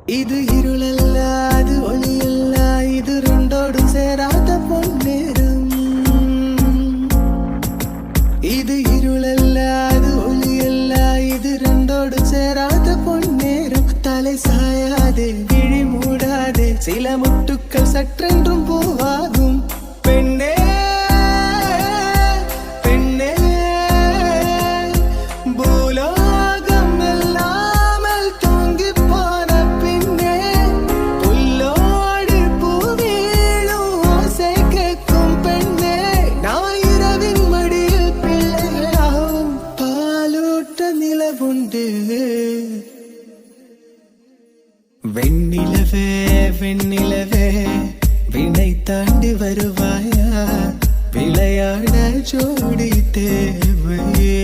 இது இருளல்ல அது ஒளியல்ல இது ரெண்டோடு சேராத பொன்னேரம் இது இருளல்ல அது ஒளியல்ல இது ரெண்டோடு சேராத பொன்னேரம் தலை சாயாதே விழி மூடாதே சில முட்டுக்கள் சற்றென்றும் பூவாகும் பெண்ணே வெண்ணிலவே வெண்ணிலவே வினை தாண்டி வருவாயா விளையாட ஜோடி தேவையே